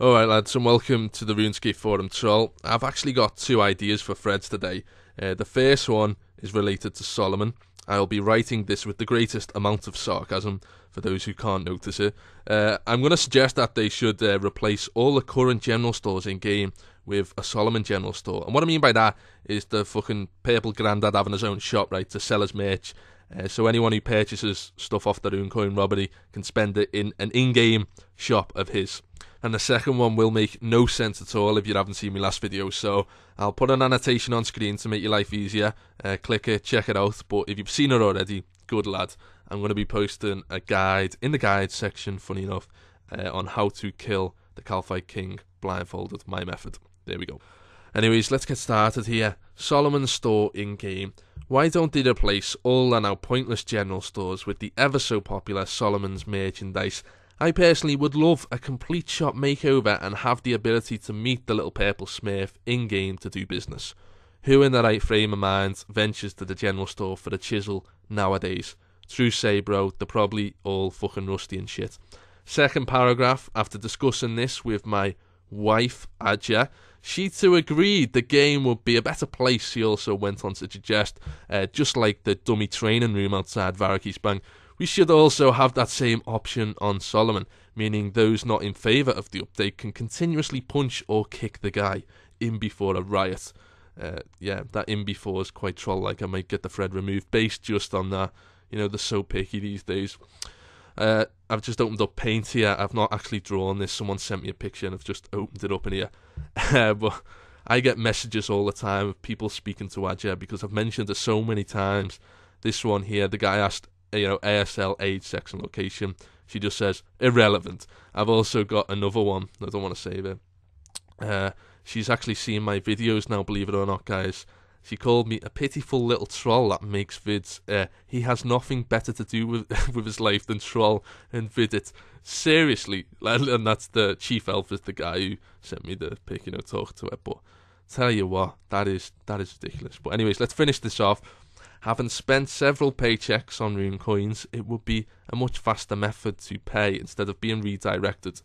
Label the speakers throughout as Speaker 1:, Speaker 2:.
Speaker 1: Alright lads, and welcome to the Runescape forum troll. I've actually got two ideas for threads today. The first one is related to Solomon. I'll be writing this with the greatest amount of sarcasm, for those who can't notice it. I'm going to suggest that they should replace all the current general stores in-game with a Solomon general store. And what I mean by that is the fucking purple grandad having his own shop, right, to sell his merch. So anyone who purchases stuff off the Runecoin robbery can spend it in an in-game shop of his. And the second one will make no sense at all if you haven't seen my last video, so I'll put an annotation on screen to make your life easier. Click it, check it out, but if you've seen it already, good lad. I'm going to be posting a guide, in the guide section, funny enough, on how to kill the Kalphite King blindfolded, my method. There we go. Anyways, let's get started here. Solomon's store in-game. Why don't they replace all the now pointless general stores with the ever so popular Solomon's merchandise? I personally would love a complete shop makeover and have the ability to meet the little purple smurf in-game to do business. Who in the right frame of mind ventures to the general store for a chisel nowadays? True say, bro, they're probably all fucking rusty and shit. Second paragraph, after discussing this with my wife, Adja, she too agreed the game would be a better place. She also went on to suggest, just like the dummy training room outside Varaki's Bank, we should also have that same option on Solomon, meaning those not in favour of the update can continuously punch or kick the guy in before a riot. Yeah, that in before is quite troll-like. I might get the thread removed based just on that. You know, they're so picky these days. I've just opened up Paint here. I've not actually drawn this. Someone sent me a picture and I've just opened it up in here. But I get messages all the time of people speaking to Adja because I've mentioned it so many times. This one here, the guy asked, ASL, age, sex and location. She just says, irrelevant. I've also got another one. I don't want to save it. She's actually seen my videos now, believe it or not, guys. She called me a pitiful little troll that makes vids. He has nothing better to do with his life than troll and vid it. Seriously. And that's the chief elf, is the guy who sent me the pic, talk to her. But tell you what, that is ridiculous. But anyways, let's finish this off. Having spent several paychecks on rune coins, it would be a much faster method to pay instead of being redirected.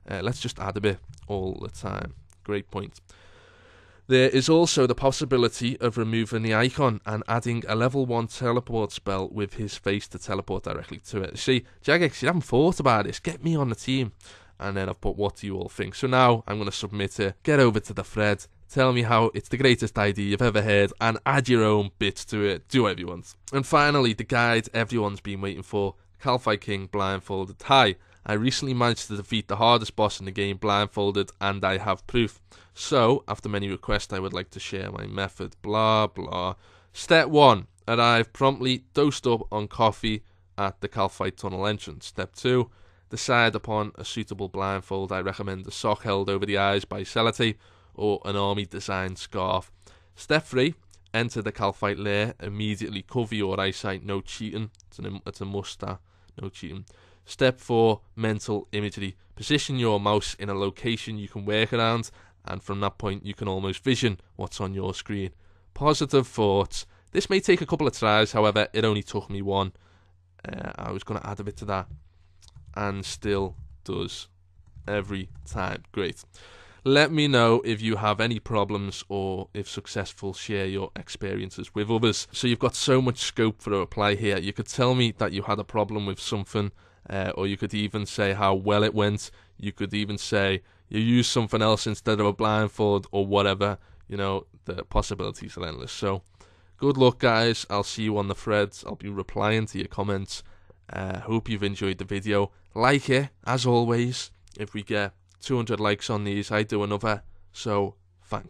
Speaker 1: Let's just add a bit all the time. Great point. There is also the possibility of removing the icon and adding a level 1 teleport spell with his face to teleport directly to it. See, Jagex, you haven't thought about this. Get me on the team. And then I've put, what do you all think? So now I'm going to submit it. Get over to the thread. Tell me how it's the greatest idea you've ever heard and add your own bits to it. Do whatever you want. And finally, the guide everyone's been waiting for. Kalphite King blindfolded. Hi, I recently managed to defeat the hardest boss in the game blindfolded and I have proof. So, after many requests, I would like to share my method. Blah, blah. Step 1. Arrive promptly, dosed up on coffee at the Kalphite tunnel entrance. Step 2. Decide upon a suitable blindfold. I recommend a sock held over the eyes by sellotape or an army designed scarf. Step 3. Enter the Kalphite lair. Immediately cover your eyesight. No cheating. It's a must. No cheating. Step 4. Mental imagery. Position your mouse in a location you can work around, and from that point you can almost vision what's on your screen. Positive thoughts. This may take a couple of tries, however, it only took me one. I was going to add a bit to that, and still does every time. Great. Let me know if you have any problems, or if successful, share your experiences with others. So you've got so much scope for a reply here. You could tell me that you had a problem with something, or you could even say how well it went. You could even say you used something else instead of a blindfold or whatever. The possibilities are endless. So good luck, guys. I'll see you on the threads. I'll be replying to your comments. Hope you've enjoyed the video. Like it, as always. If we get 200 likes on these, I do another. So thanks.